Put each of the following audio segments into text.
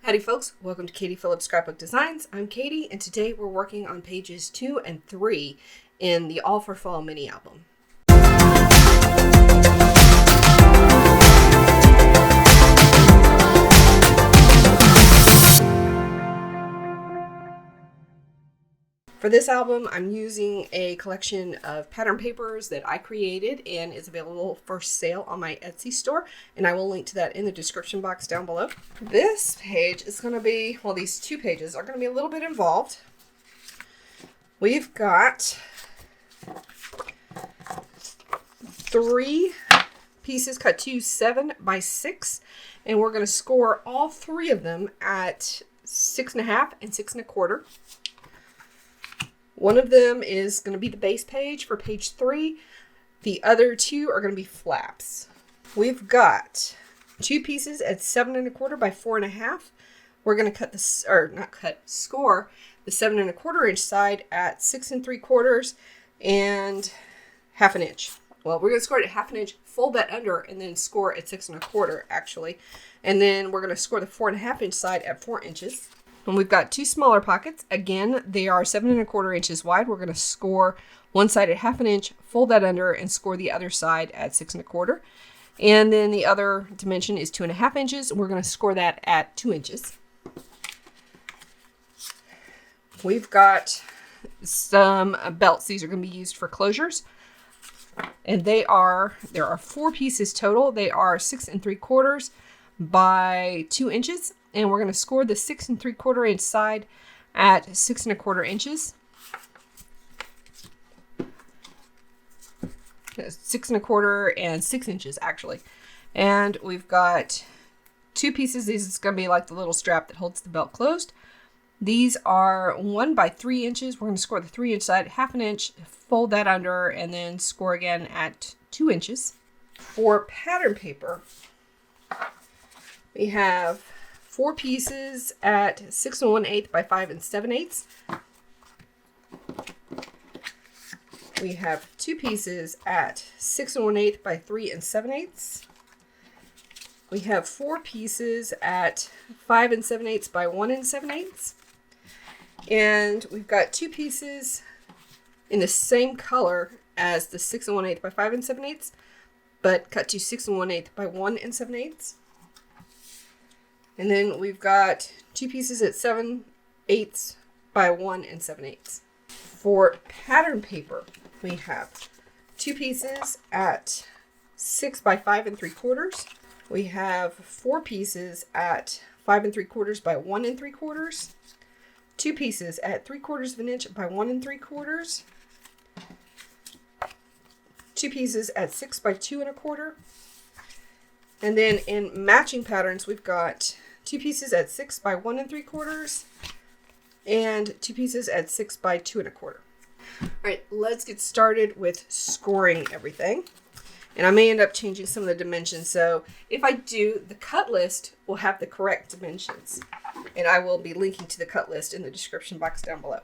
Howdy folks, welcome to Katie Phillips Scrapbook Designs. I'm Katie and today we're working on pages 2 and 3 in the All for Fall mini album. For this album, I'm using a collection of pattern papers that I created and is available for sale on my Etsy store, and I will link to that in the description box down below. This page is going to be, well, these two pages are going to be a little bit involved. We've got 3 pieces cut to 7 by 6, and we're going to score all 3 of them at 6.5 and 6 1/4. One of them is going to be the base page for page 3. The other 2 are going to be flaps. We've got 2 pieces at 7 1/4 by 4 1/2. We're going to score the 7 1/4 inch side at 6 3/4 and 1/2 inch. Well, we're going to score it at 1/2 inch, fold that under, and then score at 6 1/4 actually. And then we're going to score the 4 1/2 inch side at 4 inches. And we've got 2 smaller pockets. Again, they are 7 1/4 inches wide. We're going to score one side at 1/2 inch, fold that under, and score the other side at 6 1/4. And then the other dimension is 2 1/2 inches. We're going to score that at 2 inches. We've got some belts. These are going to be used for closures. And there are 4 pieces total. They are 6 3/4 by 2 inches. And we're going to score the 6 3/4 inch side at 6 1/4 inches. 6 1/4 and 6 inches actually. And we've got 2 pieces. This is going to be like the little strap that holds the belt closed. These are 1 by 3 inches. We're going to score the 3 inch side at 1/2 inch, fold that under, and then score again at 2 inches. For pattern paper, we have 4 pieces at 6 1/8 by 5 7/8. We have 2 pieces at 6 1/8 by 3 7/8. We have 4 pieces at 5 7/8 by 1 7/8. And we've got 2 pieces in the same color as the 6 1/8 by 5 7/8, but cut to 6 1/8 by 1 7/8. And then we've got 2 pieces at 7/8 by 1 7/8. For pattern paper, we have 2 pieces at 6 by 5 3/4. We have 4 pieces at 5 3/4 by 1 3/4. 2 pieces at 3/4 of an inch by 1 3/4. 2 pieces at 6 by 2 1/4. And then in matching patterns, we've got 2 pieces at 6 by 1 3/4 and 2 pieces at 6 by 2 1/4. All right, let's get started with scoring everything. And I may end up changing some of the dimensions. So if I do, the cut list will have the correct dimensions. And I will be linking to the cut list in the description box down below.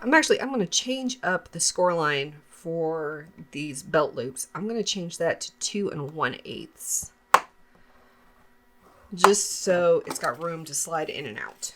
I'm going to change up the score line for these belt loops. I'm going to change that to 2 1/8. Just so it's got room to slide in and out.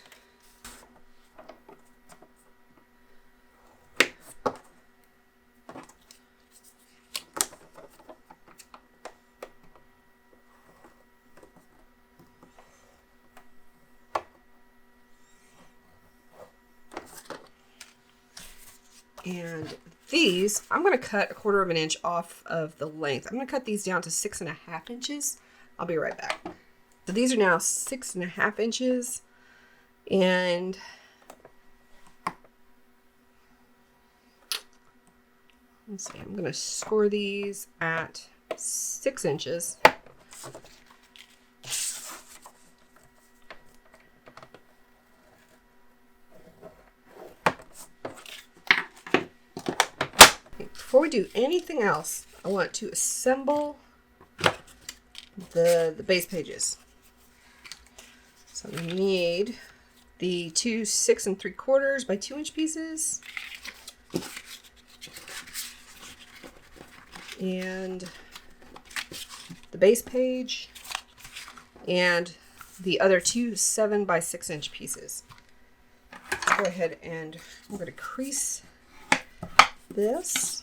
And these, I'm going to cut 1/4 inch off of the length. I'm going to cut these down to 6.5 inches. I'll be right back. So these are now 6.5 inches. And let's see, I'm going to score these at 6 inches. Before we do anything else, I want to assemble the base pages. So we need the two 6 3/4 by 2 inch pieces, and the base page, and the other two 7 by 6 inch pieces. Let's go ahead and we're going to crease this.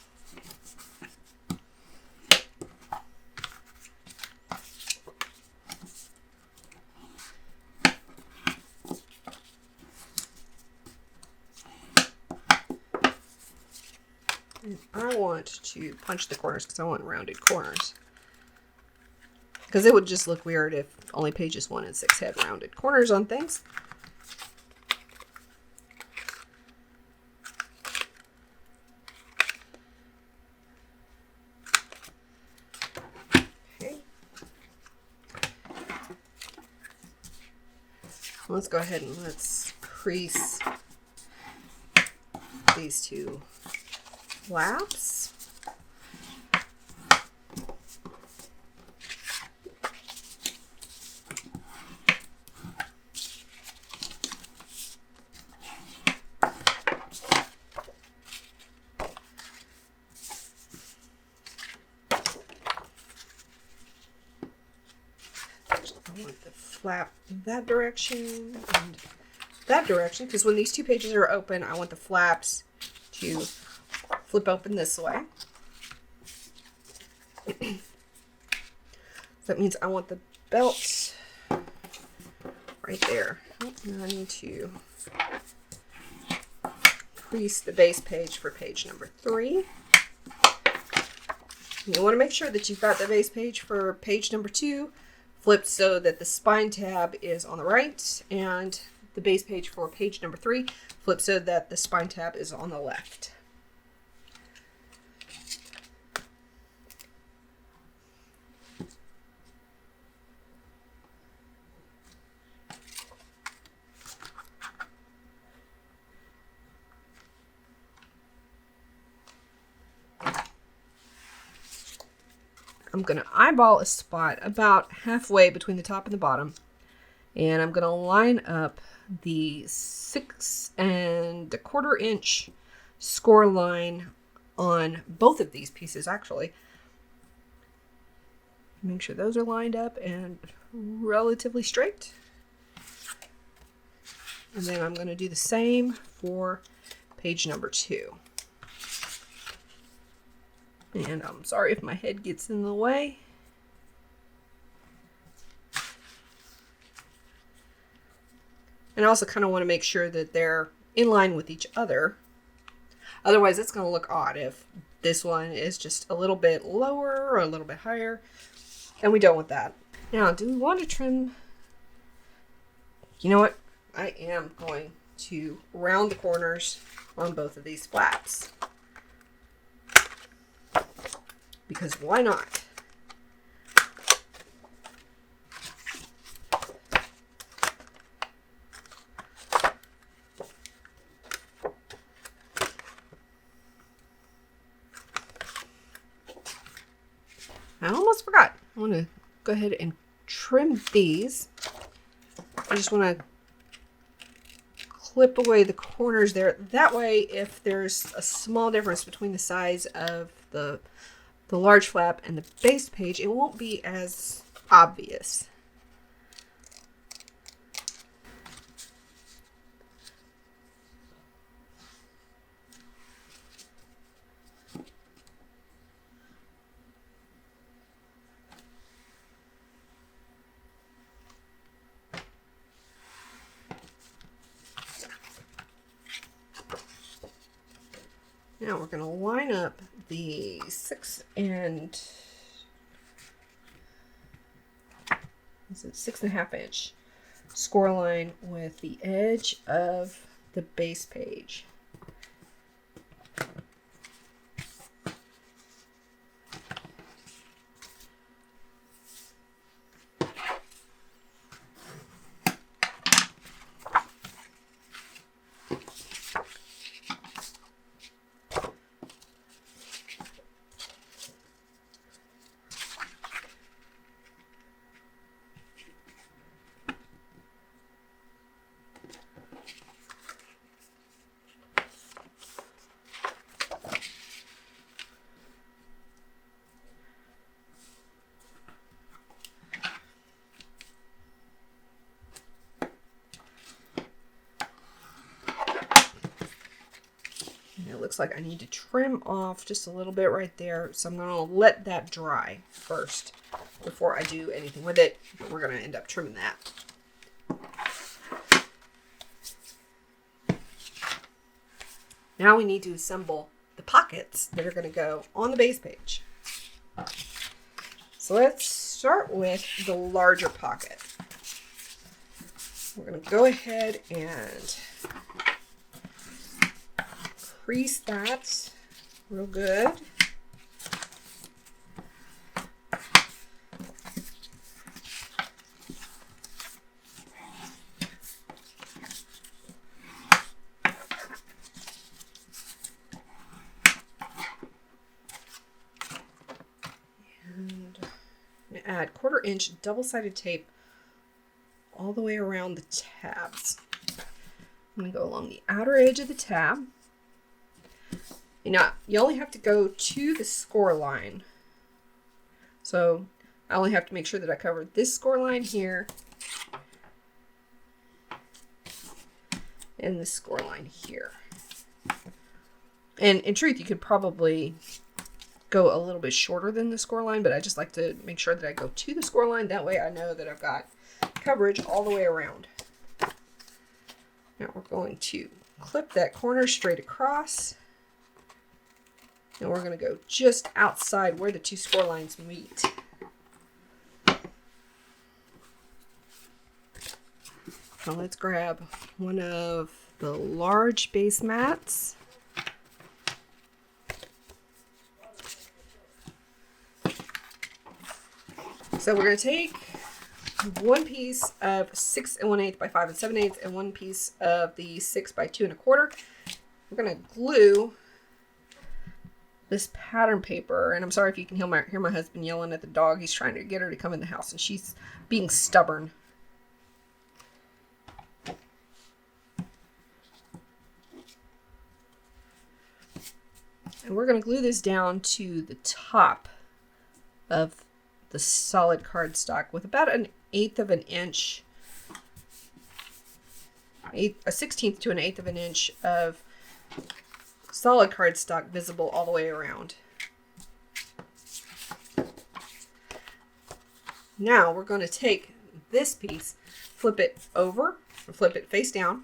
And I want to punch the corners because I want rounded corners. Because it would just look weird if only pages 1 and 6 had rounded corners on things. Okay. Let's go ahead and let's crease these two flaps. I want the flap that direction and that direction, because when these two pages are open, I want the flaps to flip open this way. So that means I want the belt right there. Now I need to crease the base page for page number 3. You want to make sure that you've got the base page for page number 2 flipped so that the spine tab is on the right, and the base page for page number 3 flipped so that the spine tab is on the left. I'm going to eyeball a spot about halfway between the top and the bottom, and I'm going to line up the 6 1/4 inch score line on both of these pieces, actually. Make sure those are lined up and relatively straight. And then I'm going to do the same for page number 2. And I'm sorry if my head gets in the way. And I also kind of want to make sure that they're in line with each other. Otherwise, it's going to look odd if this one is just a little bit lower or a little bit higher. And we don't want that. Now, do we want to trim? You know what? I am going to round the corners on both of these flaps. Because why not? I almost forgot. I want to go ahead and trim these. I just want to clip away the corners there. That way, if there's a small difference between the size of the large flap and the base page, it won't be as obvious. Now we're going to line up the 6.5 inch score line with the edge of the base page. It looks like I need to trim off just a little bit right there. So I'm going to let that dry first before I do anything with it. But we're going to end up trimming that. Now we need to assemble the pockets that are going to go on the base page. So let's start with the larger pocket. We're going to go ahead and crease that real good. And I'm going to add 1/4 inch double-sided tape all the way around the tabs. I'm going to go along the outer edge of the tab. Now, you only have to go to the score line. So I only have to make sure that I cover this score line here and this score line here. And in truth, you could probably go a little bit shorter than the score line, but I just like to make sure that I go to the score line. That way I know that I've got coverage all the way around. Now we're going to clip that corner straight across. And we're going to go just outside where the two score lines meet. Now let's grab one of the large base mats. So we're going to take one piece of 6 1/8 by 5 7/8 and one piece of the 6 by 2 1/4. We're going to glue this pattern paper, and I'm sorry if you can hear my husband yelling at the dog. He's trying to get her to come in the house, and she's being stubborn. And we're going to glue this down to the top of the solid cardstock with about 1/8 of an inch, a 1/16 to 1/8 of an inch of solid cardstock visible all the way around. Now we're going to take this piece, flip it over, and flip it face down.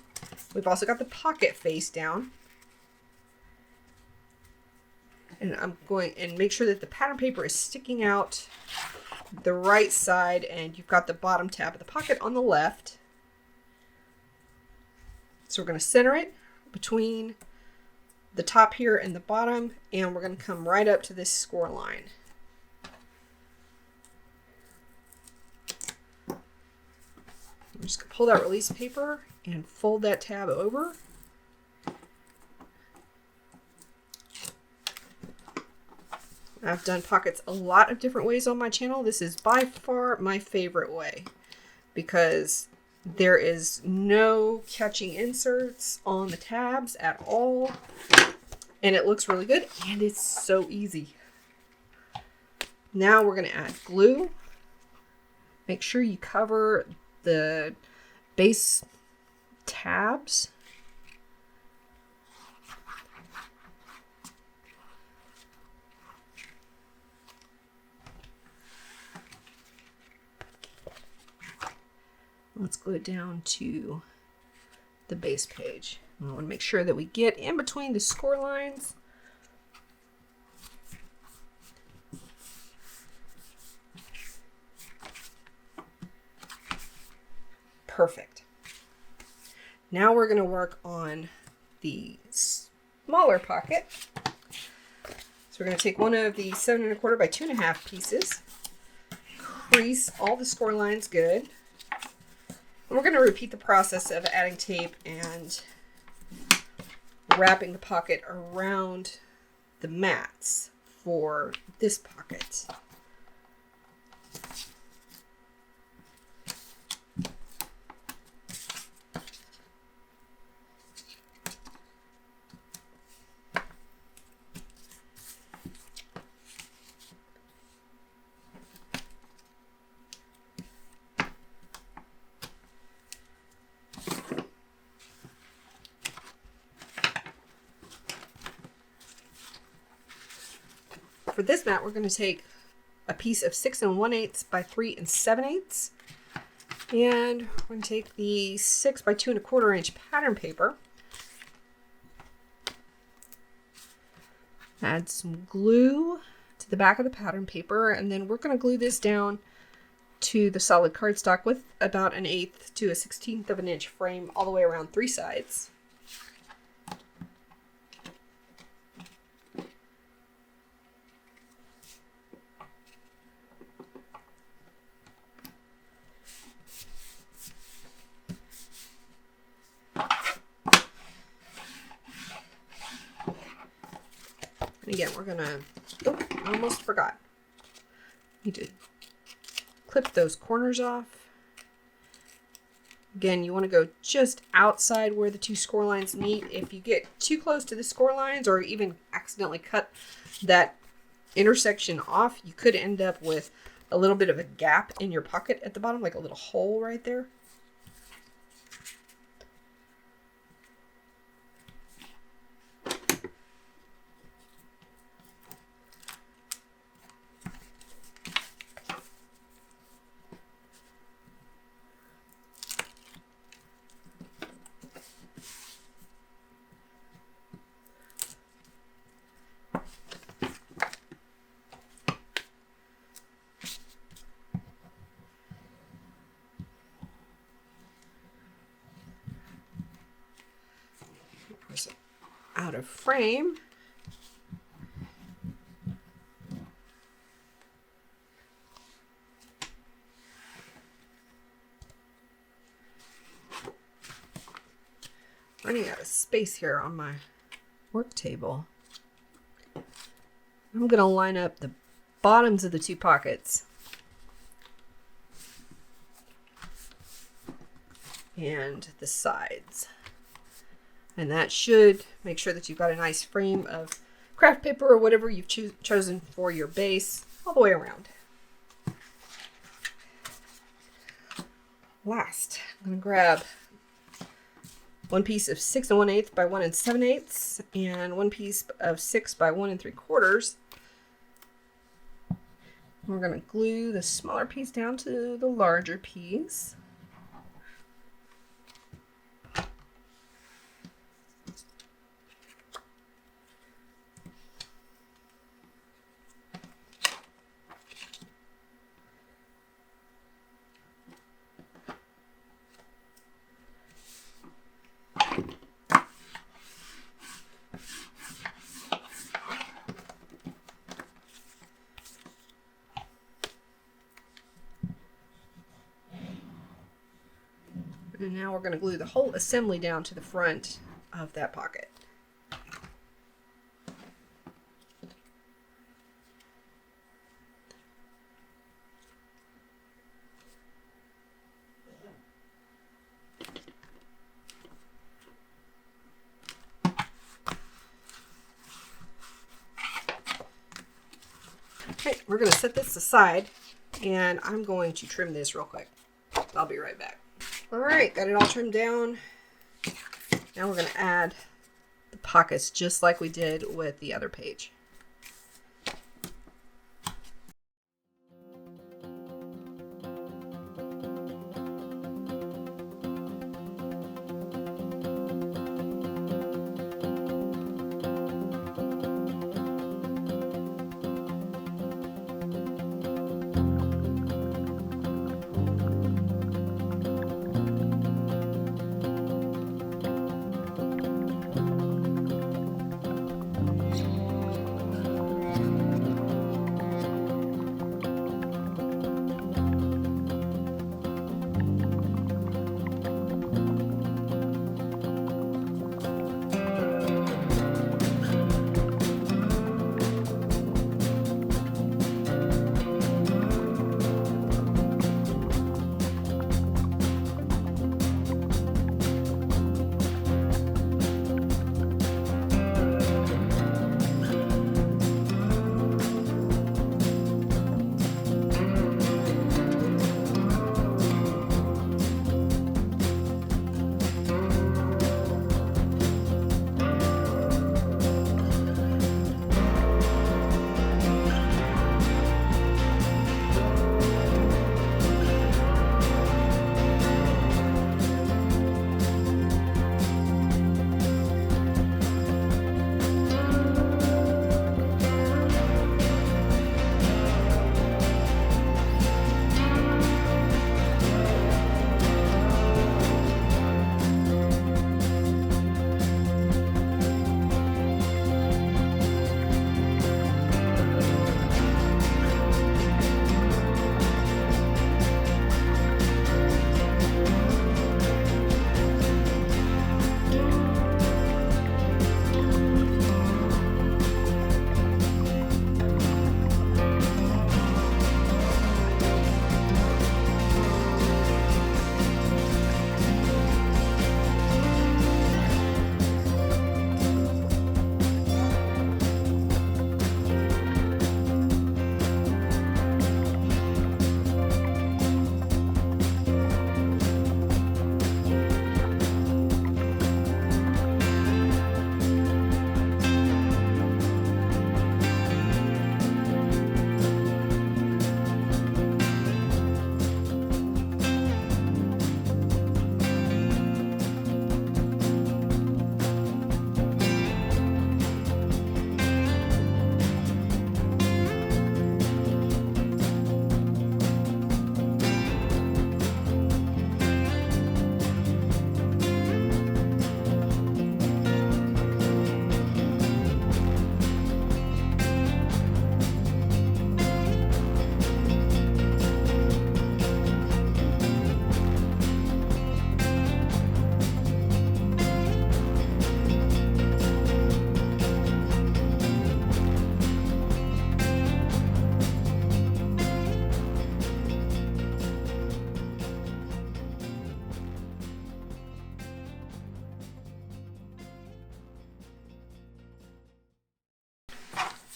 We've also got the pocket face down. And I'm going and make sure that the pattern paper is sticking out the right side, and you've got the bottom tab of the pocket on the left. So we're going to center it between the top here and the bottom, and we're going to come right up to this score line. I'm just going to pull that release paper and fold that tab over. I've done pockets a lot of different ways on my channel. This is by far my favorite way because There is no catching inserts on the tabs at all. And it looks really good, and it's so easy. Now we're going to add glue. Make sure you cover the base tabs. Let's glue it down to the base page. We want to make sure that we get in between the score lines. Perfect. Now we're going to work on the smaller pocket. So we're going to take one of the 7 1/4 by 2 1/2 pieces, crease all the score lines good. And we're going to repeat the process of adding tape and wrapping the pocket around the mats for this pocket. For this mat, we're going to take a piece of 6 1/8 by 3 7/8, and we're going to take the 6 by 2 1/4 inch pattern paper, add some glue to the back of the pattern paper, and then we're going to glue this down to the solid cardstock with about 1/8 to 1/16 of an inch frame all the way around 3 sides. And again, we're gonna, I almost forgot. Need to clip those corners off. Again, you want to go just outside where the two score lines meet. If you get too close to the score lines or even accidentally cut that intersection off, you could end up with a little bit of a gap in your pocket at the bottom, like a little hole right there. Out of frame. Running out of space here on my work table. I'm going to line up the bottoms of the two pockets and the sides. And that should make sure that you've got a nice frame of craft paper or whatever you've chosen for your base all the way around. Last, I'm going to grab one piece of 6 1/8 by 1 7/8 and one piece of 6 by 1 3/4. We're going to glue the smaller piece down to the larger piece. And now we're going to glue the whole assembly down to the front of that pocket. we're going to set this aside, and I'm going to trim this real quick. I'll be right back. All right, got it all trimmed down. Now we're going to add the pockets just like we did with the other page.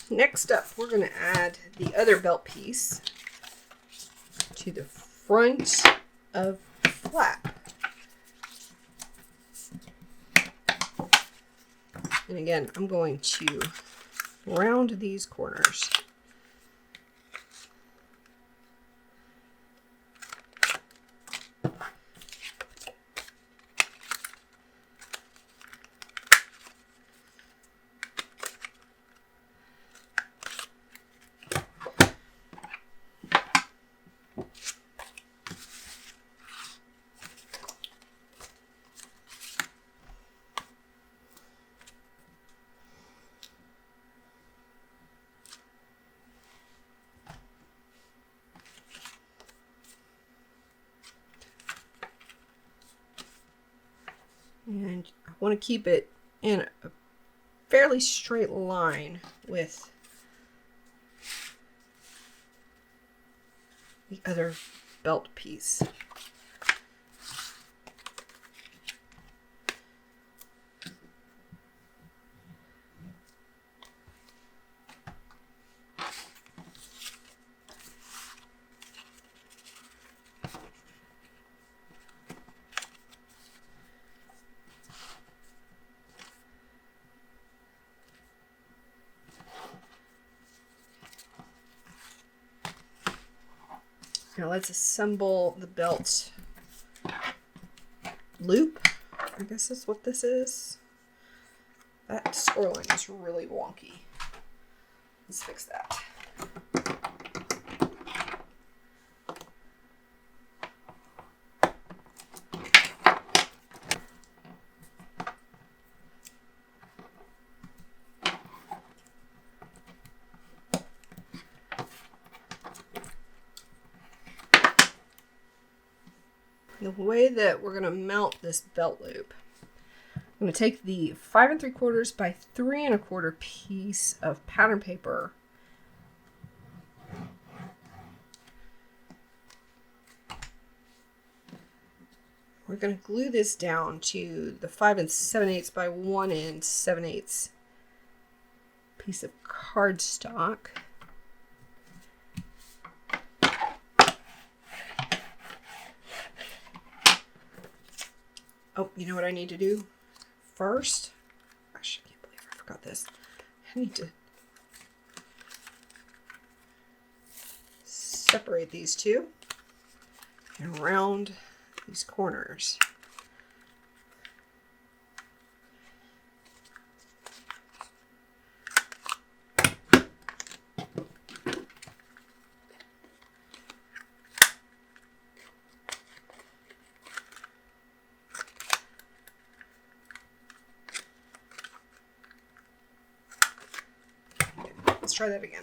Next up, we're going to add the other belt piece to the front of the flap. And again, I'm going to round these corners. And I want to keep it in a fairly straight line with the other belt piece. Now let's assemble the belt loop. I guess that's what this is. That score line is really wonky. Let's fix that. The way that we're going to mount this belt loop, I'm going to take the 5 3/4 by 3 1/4 piece of pattern paper. We're going to glue this down to the 5 7/8 by 1 7/8 piece of cardstock. Oh, you know what I need to do first? Gosh, I can't believe I forgot this. I need to separate these two and round these corners. Let's try that again.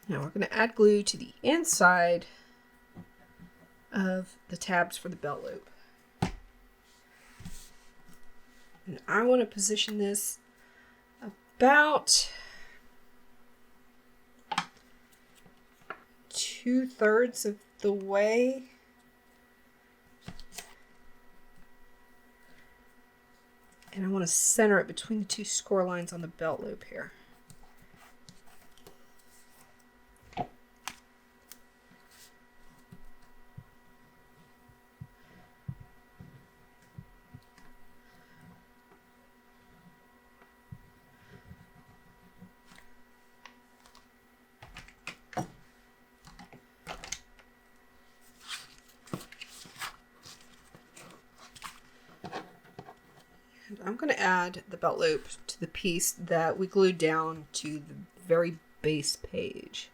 Now we're going to add glue to the inside of the tabs for the belt loop. And I want to position this about 2/3 of the way. And I want to center it between the two score lines on the belt loop here. I'm going to add the belt loop to the piece that we glued down to the very base page.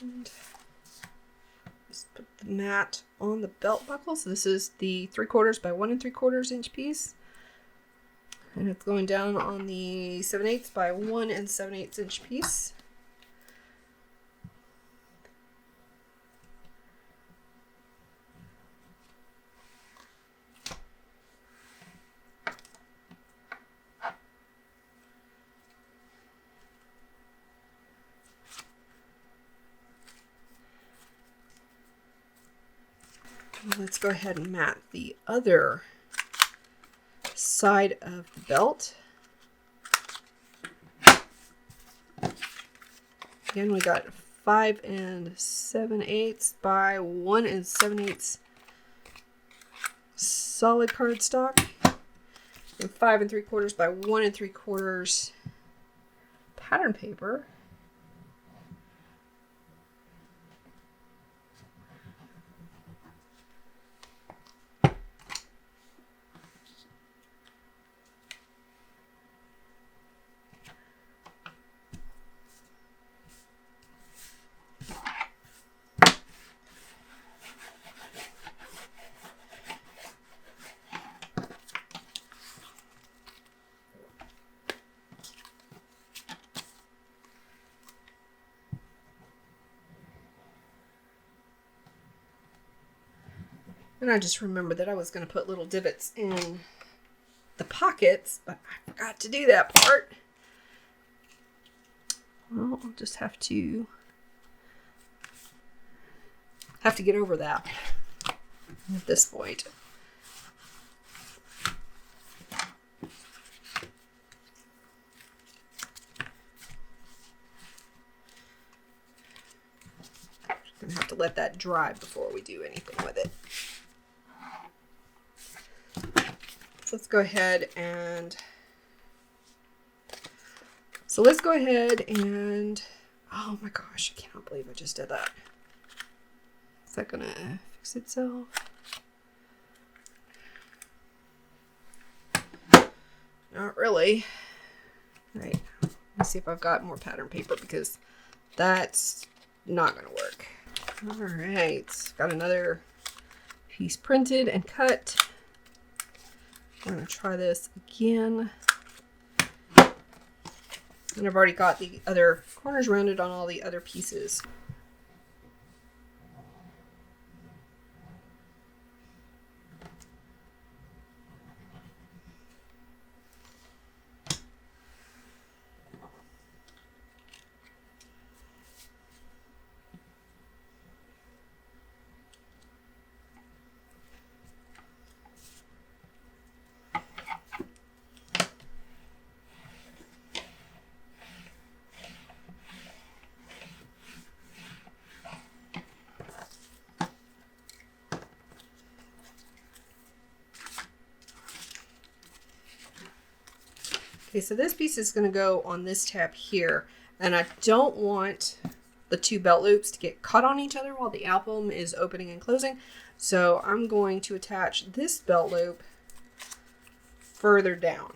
And just put the mat on the belt buckle. So this is the 3/4 by 1 3/4 inch piece. And it's going down on the 7/8 by 1 7/8 inch piece. Let's go ahead and mat the other side of the belt. Again, we got 5 7/8 by 1 7/8 solid cardstock, and 5 3/4 by 1 3/4 pattern paper. And I just remembered that I was going to put little divots in the pockets, but I forgot to do that part. Well, I'll just have to get over that at this point. Gonna have to let that dry before we do anything with it. So let's go ahead and oh my gosh, I cannot believe I just did that. Is that gonna fix itself? Not really. Right. Let's see if I've got more pattern paper, because that's not gonna work. All right, got another piece printed and cut. I'm gonna try this again. And I've already got the other corners rounded on all the other pieces. Okay, so this piece is going to go on this tab here, and I don't want the two belt loops to get caught on each other while the album is opening and closing. So I'm going to attach this belt loop further down.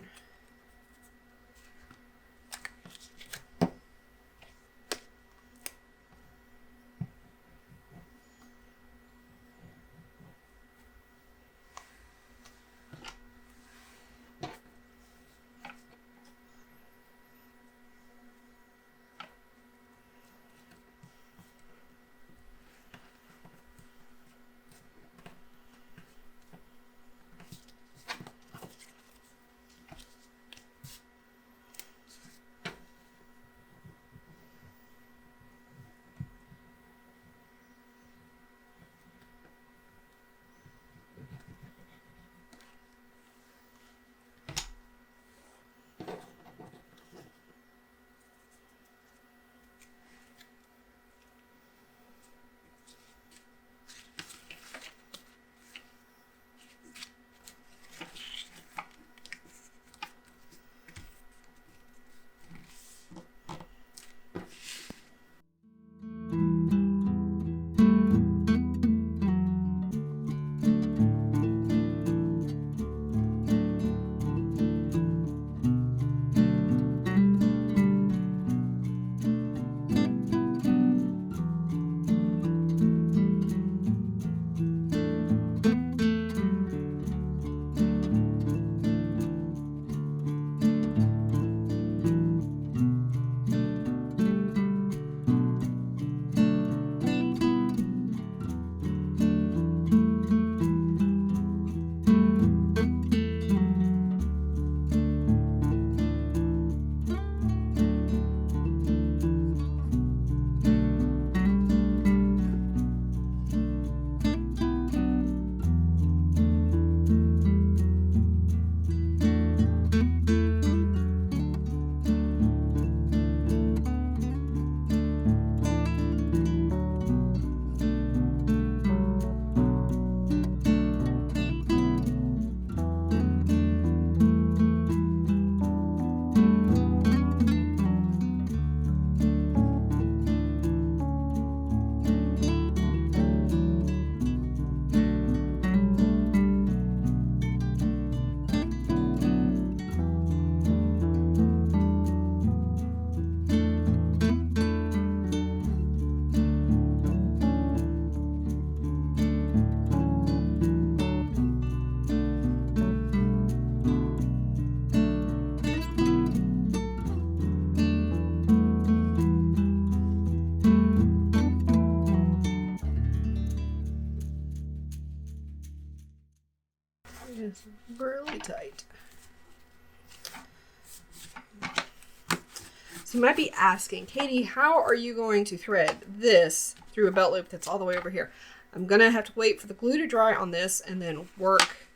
So you might be asking, Katie, how are you going to thread this through a belt loop that's all the way over here? I'm going to have to wait for the glue to dry on this and then work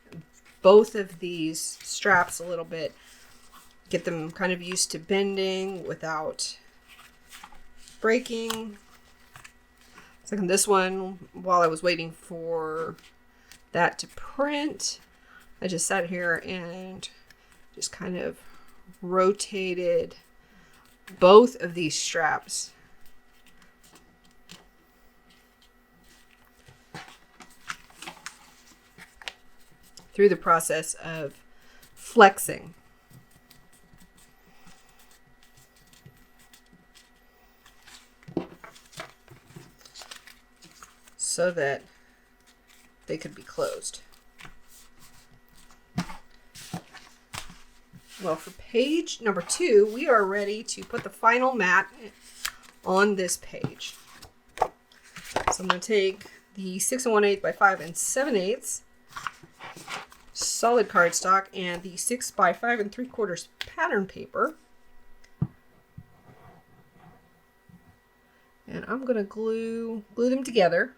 both of these straps a little bit. Get them kind of used to bending without breaking. It's like on this one, while I was waiting for that to print, I just sat here and just kind of rotated both of these straps through the process of flexing. So that they could be closed. Well, for page number 2, we are ready to put the final mat on this page. So I'm going to take the 6 1/8 by 5 7/8 solid cardstock and the 6 by 5 3/4 pattern paper. And I'm going to glue them together.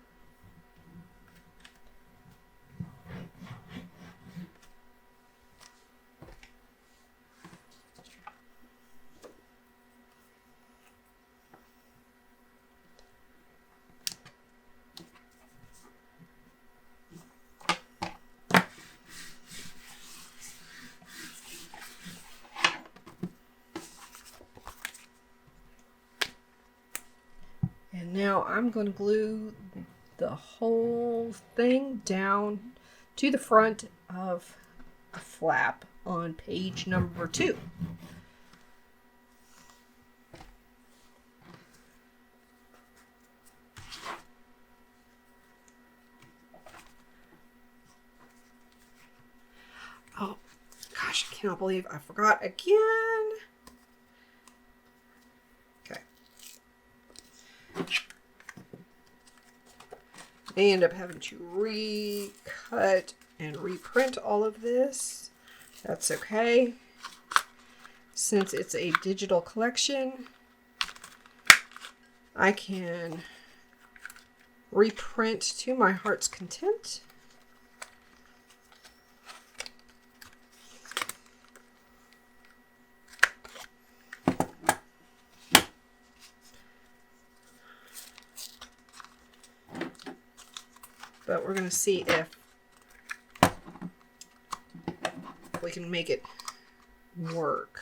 And now I'm going to glue the whole thing down to the front of the flap on page number 2. Oh, gosh, I cannot believe I forgot again. Okay. May end up having to recut and reprint all of this. That's okay. Since it's a digital collection, I can reprint to my heart's content. But we're going to see if we can make it work.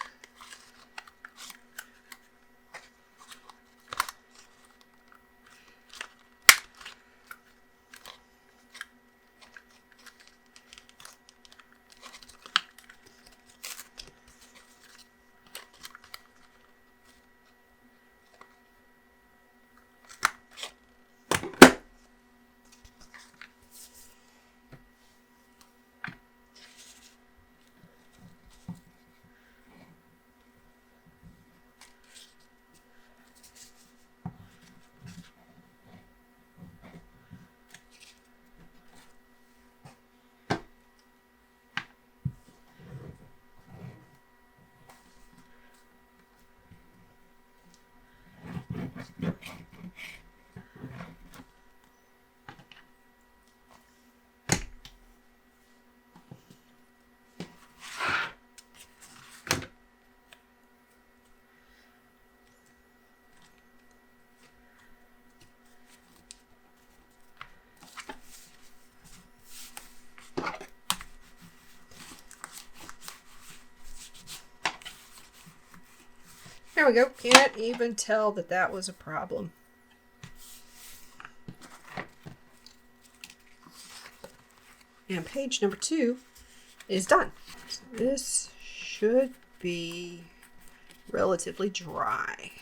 There we go. Can't even tell that that was a problem. And page number 2 is done. So this should be relatively dry.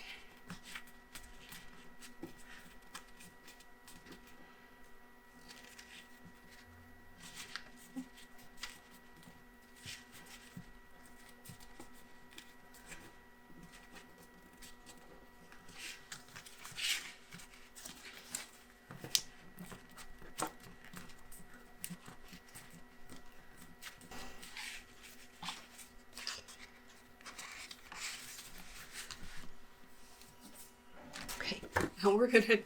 Now we're going to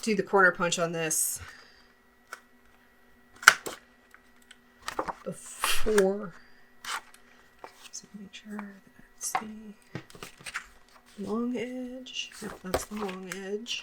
do the corner punch on this before. So make sure that's the long edge. Yep, that's the long edge.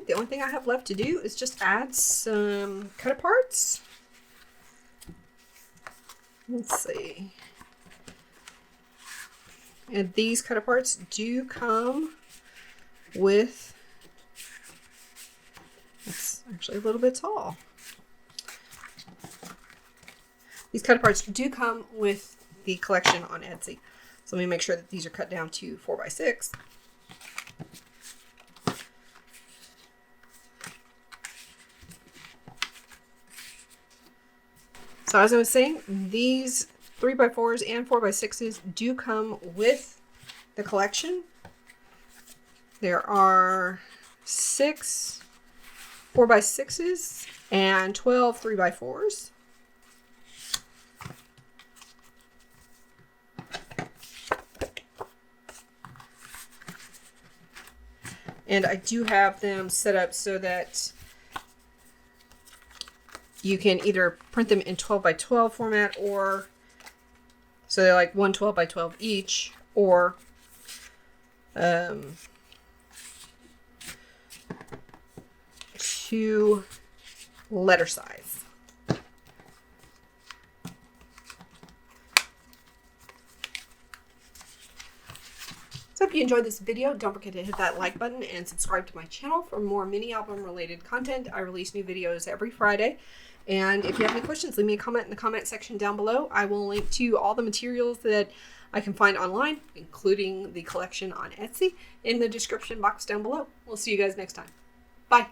The only thing I have left to do is just add some cut aparts. Let's see. And these cut aparts do come with, it's actually a little bit tall. These cut aparts do come with the collection on Etsy. So let me make sure that these are cut down to 4x6. So as I was saying, these 3x4s and 4x6s do come with the collection. There are 6 4x6s and 12 3x4s. And I do have them set up so that you can either print them in 12x12 format, or so they're like 1 12x12 each, or 2 letter size. So if you enjoyed this video, don't forget to hit that like button and subscribe to my channel for more mini album related content. I release new videos every Friday. And if you have any questions, leave me a comment in the comment section down below. I will link to all the materials that I can find online, including the collection on Etsy, in the description box down below. We'll see you guys next time. Bye.